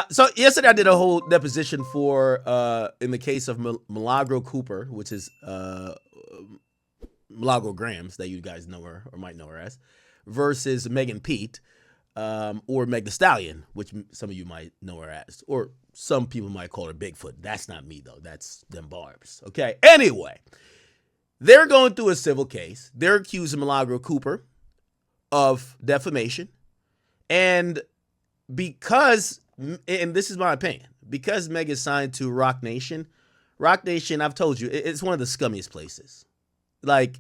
So yesterday I did a whole deposition for in the case of Milagro Cooper, which is Milagro Grams that you guys know her or might know her as, versus Megan Pete, or Meg the Stallion, which some of you might know her as, or some people might call her Bigfoot. That's not me though. That's them barbs. Okay. Anyway, they're going through a civil case. They're accusing Milagro Cooper of defamation, and because, and this is my opinion, because Meg is signed to Roc Nation, I've told you, it's one of the scummiest places. Like,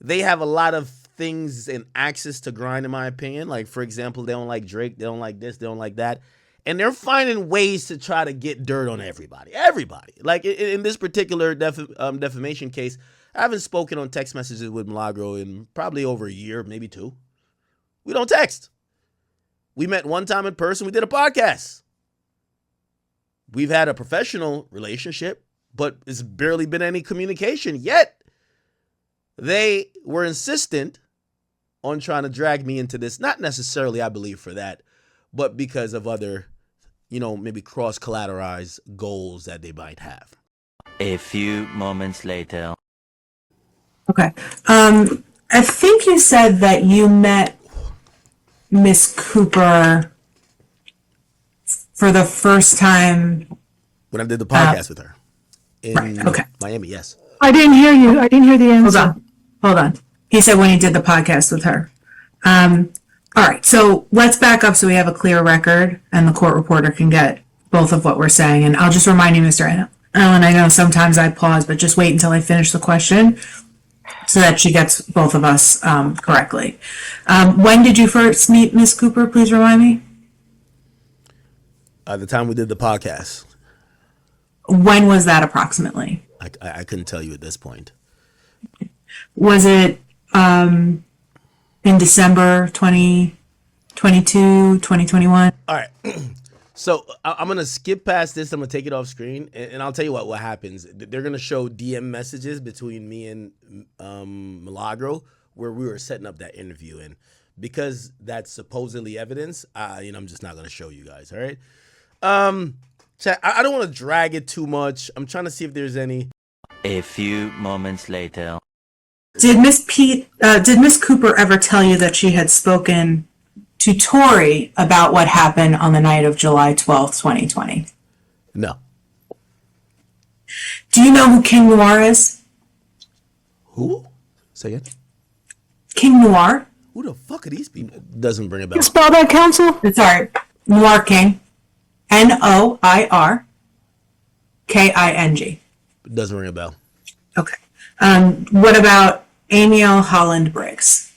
they have a lot of things and access to grind, in my opinion. Like, for example, they don't like Drake, they don't like this, they don't like that. And they're finding ways to try to get dirt on everybody. Everybody. Like, in this particular defamation case, I haven't spoken on text messages with Milagro in probably over a year, maybe 2. We don't text. We met one time in person. We did a podcast. We've had a professional relationship, but it's barely been any communication yet. They were insistent on trying to drag me into this, not necessarily, I believe, for that, but because of other, maybe cross-collateralized goals that they might have. A few moments later. Okay. I think you said that you met Miss Cooper for the first time when I did the podcast with her in right, Miami. Yes. I didn't hear you. I didn't hear the answer. Hold on. He said when he did the podcast with her. All right. So let's back up so we have a clear record and the court reporter can get both of what we're saying. And I'll just remind you, Mr. Allen, I know sometimes I pause, but just wait until I finish the question so that she gets both of us correctly. When did you first meet Miss Cooper? Please remind me. The time we did the podcast. When was that approximately? I couldn't tell you at this point. Was it in December 2022, 2021? All right. So I'm going to skip past this. I'm going to take it off screen, and I'll tell you what happens. They're going to show DM messages between me and Milagro where we were setting up that interview. And because that's supposedly evidence, I'm just not going to show you guys, all right? Chat, I don't want to drag it too much. I'm trying to see if there's any. A few moments later. Did Miss Cooper ever tell you that she had spoken to Tori about what happened on the night of July 12th, 2020? No. Do you know who King Noir is? Who? Say it. King Noir? Who the fuck are these people? Doesn't ring a bell. You spell that, counsel? Sorry. Noir King. NOIRKING. Doesn't ring a bell. Okay. What about Amiel Holland Briggs?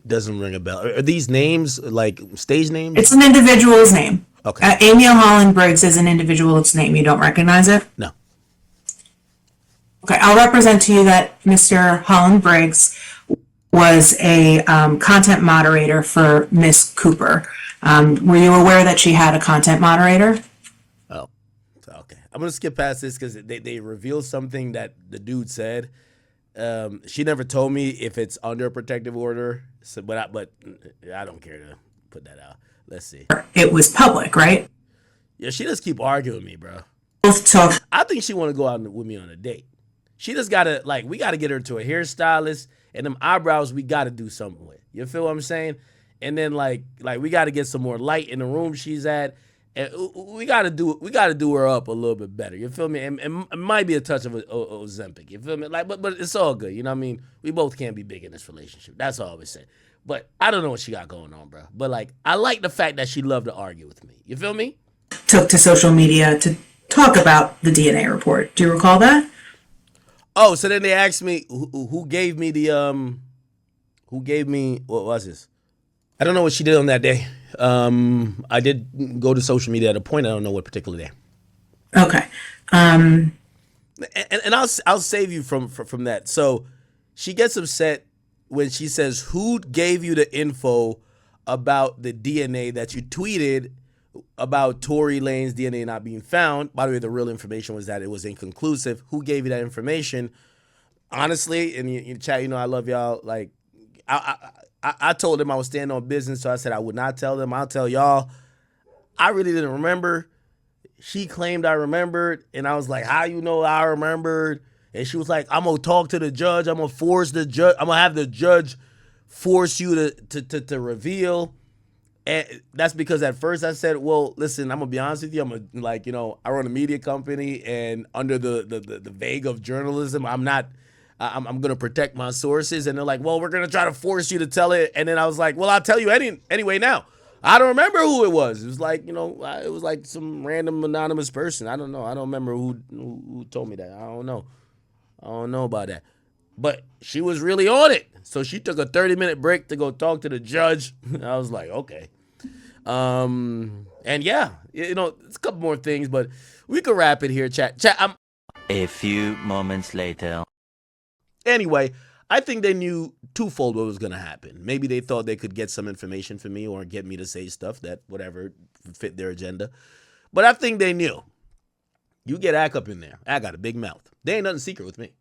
Doesn't ring a bell. Are these names like stage names? It's an individual's name. Okay. Amiel Holland Briggs is an individual's name. You don't recognize it? No. Okay, I'll represent to you that Mr. Holland Briggs was a content moderator for Miss Cooper. Were you aware that she had a content moderator? Oh, okay. I'm going to skip past this because they revealed something that the dude said. She never told me if it's under a protective order, so, but I don't care to put that out. Let's see. It was public, right? Yeah, she just keep arguing with me, bro. Both talk. I think she want to go out with me on a date. She just got to, we got to get her to a hairstylist, and them eyebrows we got to do something with. You feel what I'm saying? And then, we got to get some more light in the room she's at. And we got to do her up a little bit better. You feel me? And it might be a touch of Ozempic. You feel me? But it's all good. You know what I mean? We both can't be big in this relationship. That's all I always say. But I don't know what she got going on, bro. But I like the fact that she loved to argue with me. You feel me? Took to social media to talk about the DNA report. Do you recall that? Oh, so then they asked me who gave me what was this? I don't know what she did on that day. I did go to social media at a point. I don't know what particular day. Okay. And I'll save you from that. So she gets upset when she says, "Who gave you the info about the DNA that you tweeted about Tory Lane's DNA not being found?" By the way, the real information was that it was inconclusive. Who gave you that information? Honestly, and you chat, I love y'all. I told them I was standing on business, so I said I would not tell them. I'll tell y'all. I really didn't remember. She claimed I remembered, and I was like, how you know I remembered? And she was like, I'm going to talk to the judge. I'm going to force the judge. I'm going to have the judge force you to reveal. And that's because at first I said, well, listen, I'm going to be honest with you. I run a media company, and under the vague of journalism, I'm going to protect my sources. And they're like, well, we're going to try to force you to tell it. And then I was like, well, I'll tell you anyway now. I don't remember who it was. It was like, it was like some random anonymous person. I don't know. I don't remember who told me that. I don't know about that. But she was really on it. So she took a 30-minute break to go talk to the judge. I was like, okay. And yeah, it's a couple more things, but we could wrap it here, chat. A few moments later. Anyway, I think they knew twofold what was going to happen. Maybe they thought they could get some information from me or get me to say stuff that whatever fit their agenda. But I think they knew. You get Ak up in there. Ak got a big mouth. There ain't nothing secret with me.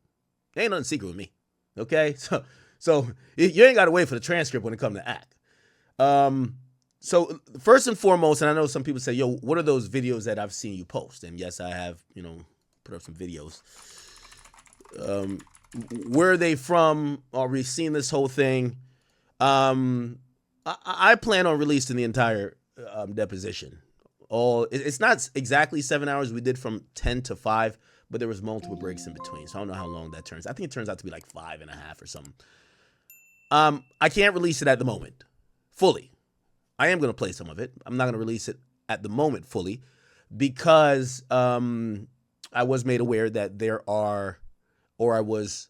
Okay? So you ain't got to wait for the transcript when it comes to Ak. So first and foremost, and I know some people say, yo, what are those videos that I've seen you post? And yes, I have, put up some videos. Where are they from? Are we seeing this whole thing? I plan on releasing the entire deposition. It's not exactly 7 hours. We did from 10 to 5, but there was multiple breaks in between. So I don't know how long that turns. I think it turns out to be like 5.5 or something. I can't release it at the moment fully. I am going to play some of it. I'm not going to release it at the moment fully because I was made aware that I was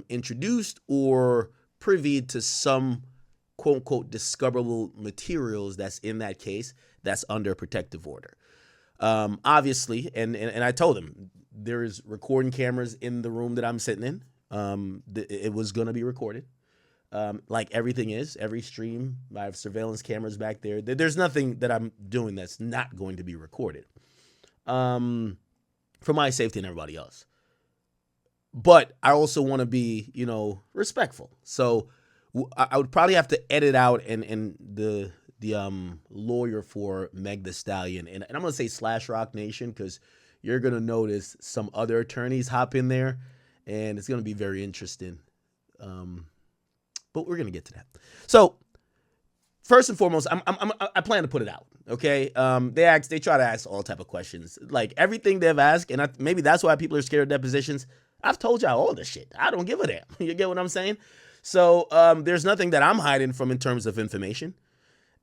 introduced or privy to some quote unquote discoverable materials that's in that case that's under protective order. Obviously, and I told them there is recording cameras in the room that I'm sitting in. It was going to be recorded. Like everything is, every stream, I have surveillance cameras back there. There's nothing that I'm doing that's not going to be recorded. For my safety and everybody else. But I also want to be, respectful. So I would probably have to edit out and the lawyer for Meg Thee Stallion, and I'm going to say / Roc Nation because you're going to notice some other attorneys hop in there, and it's going to be very interesting. But we're going to get to that. So first and foremost, I plan to put it out. Okay. They try to ask all type of questions, like everything they've asked. And maybe that's why people are scared of depositions. I've told y'all all this shit. I don't give a damn. You get what I'm saying? So, there's nothing that I'm hiding from in terms of information.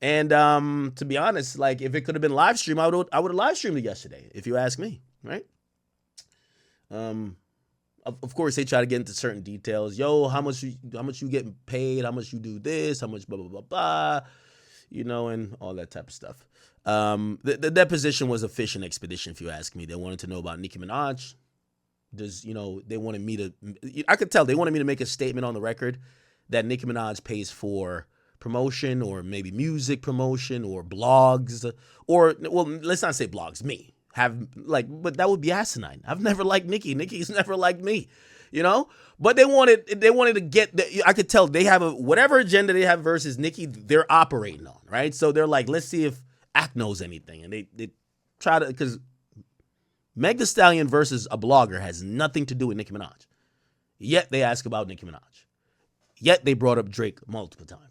And, to be honest, like if it could have been live stream, I would have live streamed it yesterday, if you ask me. Right. Of course, they try to get into certain details. Yo, how much you getting paid? How much you do this? How much blah, blah, blah, blah, and all that type of stuff. The deposition was a fishing expedition, if you ask me. They wanted to know about Nicki Minaj. They wanted me to, I could tell they wanted me to make a statement on the record that Nicki Minaj pays for promotion or maybe music promotion or blogs or, well, let's not say blogs, me. But that would be asinine. I've never liked Nicki. Nicki's never liked me, But they wanted to get. I could tell they have whatever agenda they have versus Nicki. They're operating on, right? So they're like, let's see if Ak knows anything, and they try to, because Meg Thee Stallion versus a blogger has nothing to do with Nicki Minaj. Yet they ask about Nicki Minaj. Yet they brought up Drake multiple times.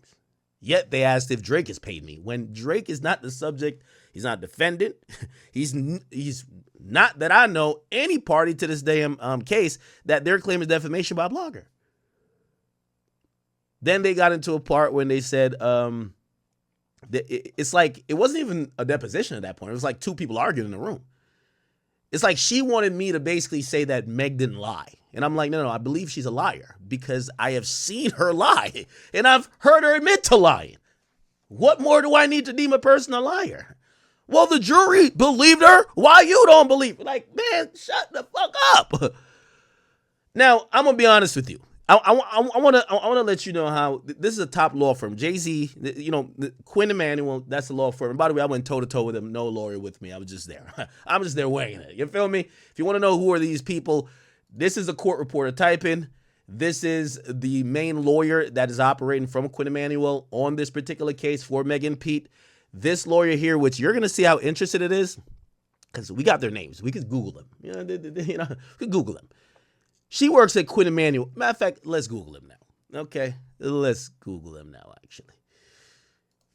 Yet they asked if Drake has paid me. When Drake is not the subject, he's not defendant. He's not, that I know, any party to this damn case that their claim is defamation by a blogger. Then they got into a part when they said it's like it wasn't even a deposition at that point. It was like two people arguing in the room. It's like she wanted me to basically say that Meg didn't lie. And I'm like, no, I believe she's a liar because I have seen her lie and I've heard her admit to lying. What more do I need to deem a person a liar? Well, the jury believed her. Why you don't believe her? Like, man, shut the fuck up. Now, I'm going to be honest with you. I want to let you know how this is a top law firm. Jay-Z, Quinn Emanuel, that's the law firm. And by the way, I went toe-to-toe with him. No lawyer with me. I was just there. I'm just there weighing it. You feel me? If you want to know who are these people, this is a court reporter. Type in. This is the main lawyer that is operating from Quinn Emanuel on this particular case for Meg and Pete. This lawyer here, which you're gonna see how interested it is, because we got their names. We could Google them. We could Google them. She works at Quinn Emanuel. Matter of fact, let's Google him now. Okay, let's Google him now. Actually,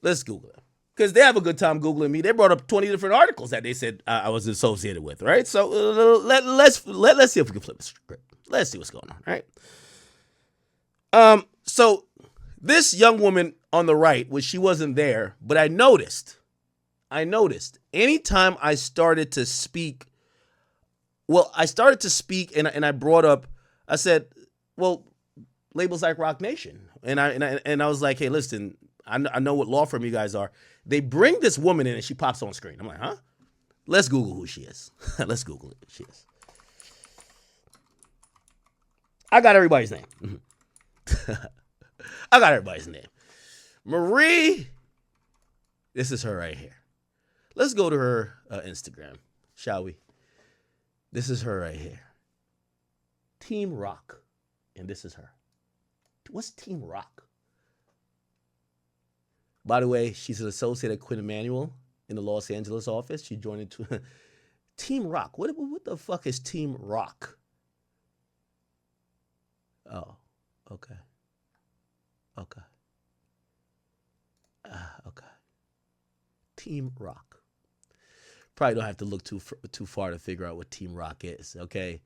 let's Google him because they have a good time Googling me. They brought up 20 different articles that they said I was associated with. Right, so let's see if we can flip the script. Let's see what's going on. Right. So this young woman on the right, which she wasn't there, but I noticed anytime I started to speak, and I brought up, I said, well, labels like Roc Nation. And I was like, hey, listen, I know what law firm you guys are. They bring this woman in and she pops on screen. I'm like, huh? Let's Google who she is. Let's Google who she is. I got everybody's name. I got everybody's name. Marie. This is her right here. Let's go to her Instagram, shall we? This is her right here. Team Roc. And this is her. What's Team Roc? By the way, she's an associate at Quinn Emanuel in the Los Angeles office. She joined into Team Roc. What the fuck is Team Roc? Oh, okay. Okay. Okay. Team Roc. Probably don't have to look too far to figure out what Team Roc is. Okay.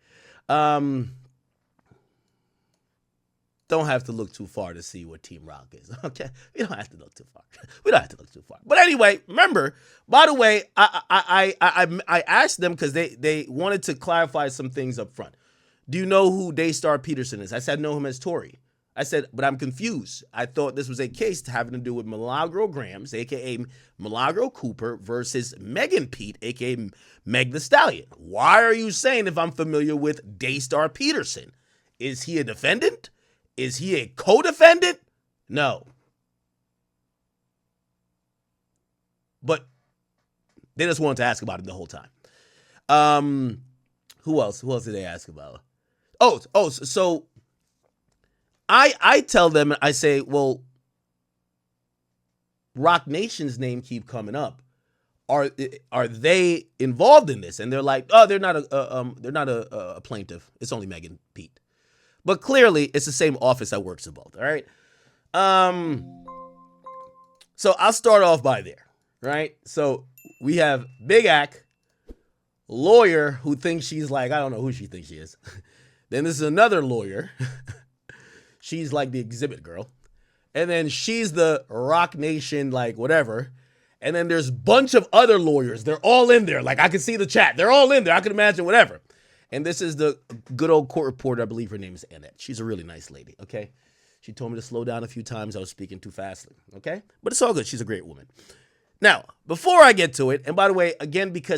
Don't have to look too far to see what Team Roc is. Okay. We don't have to look too far. But anyway, remember, by the way, I asked them because they wanted to clarify some things up front. Do you know who Daystar Peterson is? I said, I know him as Tory. I said, but I'm confused. I thought this was a case having to do with Milagro Grams, a.k.a. Milagro Cooper, versus Megan Pete, a.k.a. Meg the Stallion. Why are you saying if I'm familiar with Daystar Peterson? Is he a defendant? Is he a co-defendant? No. But they just wanted to ask about him the whole time. Who else? Who else did they ask about? So I tell them, I say, well, Roc Nation's name keep coming up. Are they involved in this? And they're like, oh, they're not a plaintiff. It's only Megan Pete. But clearly, it's the same office that works in both. All right. So I'll start off by there. Right. So we have Big Ak, lawyer who thinks she's like, I don't know who she thinks she is. Then this is another lawyer. She's like the exhibit girl. And then she's the Roc Nation, like whatever. And then there's a bunch of other lawyers. They're all in there. Like I can see the chat. They're all in there. I can imagine whatever. And this is the good old court reporter. I believe her name is Annette. She's a really nice lady. Okay. She told me to slow down a few times. I was speaking too fastly. Okay. But it's all good. She's a great woman. Now, before I get to it, and by the way, again, because